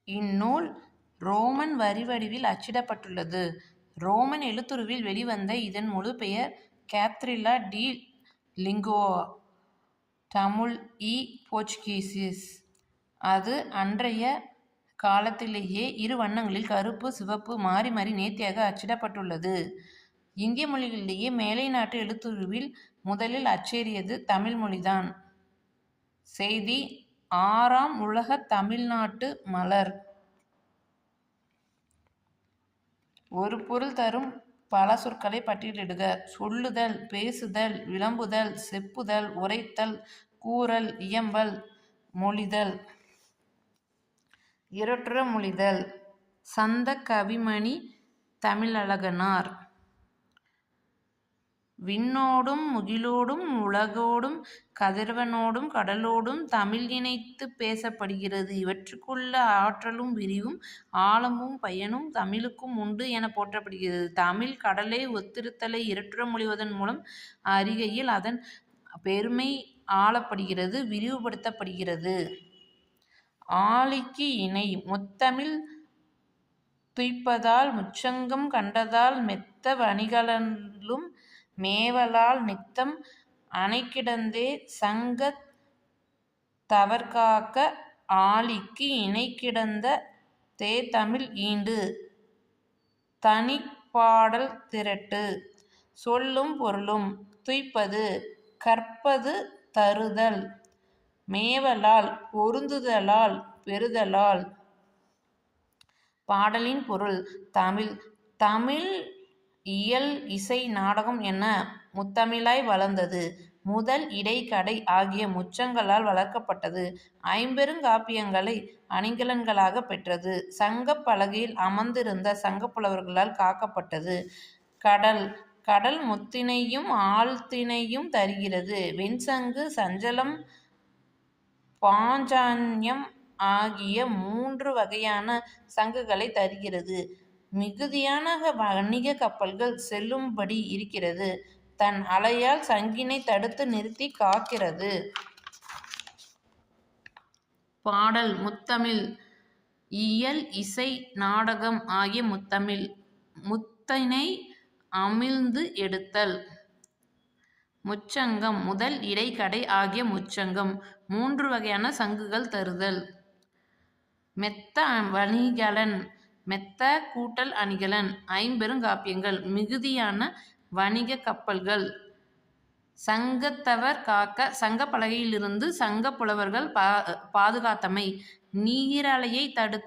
இந்நூல் ரோமன் வரி வடிவில் அச்சிடப்பட்டுள்ளது. ரோமன் எழுத்துருவில் வெளிவந்த இதன் முழு பெயர் கேத்ரிலா டி லிங்குவா டமுல் இ போர்ச்சுகீசிஸ். அது அன்றைய காலத்திலேயே இரு வண்ணங்களில் கருப்பு சிவப்பு மாறி மாறி நேர்த்தியாக அச்சிடப்பட்டுள்ளது. இந்திய மொழிகளிலேயே மேலை நாட்டு எழுத்துருவில் முதலில் அச்சேறியது தமிழ் மொழிதான். செய்தி: 6ஆம் உலக தமிழ்நாட்டு மலர். ஒரு பொருள் தரும் பல சொற்களை பட்டியலிடுக. சொல்லுதல், பேசுதல், விளம்புதல், செப்புதல், உரைத்தல், கூறல், இயம்பல், மொழிதல். இரட்டுற மொழிதல். சந்தக் கவிமணி தமிழழகனார். விண்ணோடும் முகிலோடும் உலகோடும் கதிரவனோடும் கடலோடும் தமிழ் இணைத்துப் பேசப்படுகிறது. இவற்றுக்குள்ள ஆற்றலும் விரிவும் ஆழமும் பயனும் தமிழுக்கும் உண்டு எனப் போற்றப்படுகிறது. தமிழ் கடலை ஒத்திருத்தலை இரட்டுற மொழிவதன் மூலம் அறிகையில் அதன் பெருமை ஆளப்படுகிறது, விரிவுபடுத்தப்படுகிறது. ஆழிக்கு இணை. முத்தமிழ் துய்ப்பதால் முச்சங்கம் கண்டதால் மெத்த வணிகலனும் மேவலால் நித்தம் அணைகிடந்தே சங்கத் தவர்காக்க ஆழிக்கு இணைகிடந்த தேதமிழ் ஈண்டு. தனிப்பாடல் திரட்டு. சொல்லும் பொருளும். துய்ப்பது கற்பது தருதல். மேவலால் பொருந்துதலால் பெறுதலால். பாடலின் பொருள். தமிழ். தமிழ் இயல் இசை நாடகம் என முத்தமிழாய் வளர்ந்தது. முதல் இடை கடை ஆகிய முச்சங்களால் வளர்க்கப்பட்டது. ஐம்பெருங்காப்பியங்களை அணிகலன்களாகப் பெற்றது. சங்கப் பலகையில் அமர்ந்திருந்த சங்கப் புலவர்களால் காக்கப்பட்டது. கடல். கடல் முத்தினையும் ஆழ்த்தினையும் தருகிறது. வெண்சங்கு, சஞ்சலம், பாஞ்சான்யம் ஆகிய 3 வகையான சங்குகளைத் தருகிறது. மிகுதியான வணிக கப்பல்கள் செல்லும்படி இருக்கிறது. தன் அலையால் சங்கினைத் தடுத்து நிறுத்திக் காக்கிறது. பாடல். முத்தமிழ் இயல் இசை நாடகம் ஆகிய முத்தமிழ். முத்தினை அமிழ்ந்து எடுத்தல். முச்சங்கம். முதல் இடை கடை ஆகிய முச்சங்கம். 3 வகையான சங்குகள் தருதல். மெத்த வணிகலன். மெத்த கூட்டல் அணிகலன். ஐம்பெருங்காப்பியங்கள். மிகுதியான வணிகக் கப்பல்கள். சங்கத்தவர் காக்க. சங்கப் பலகையிலிருந்து சங்கப் புலவர்கள் பாதுகாத்தமை. நீரலையைத் தடுத்து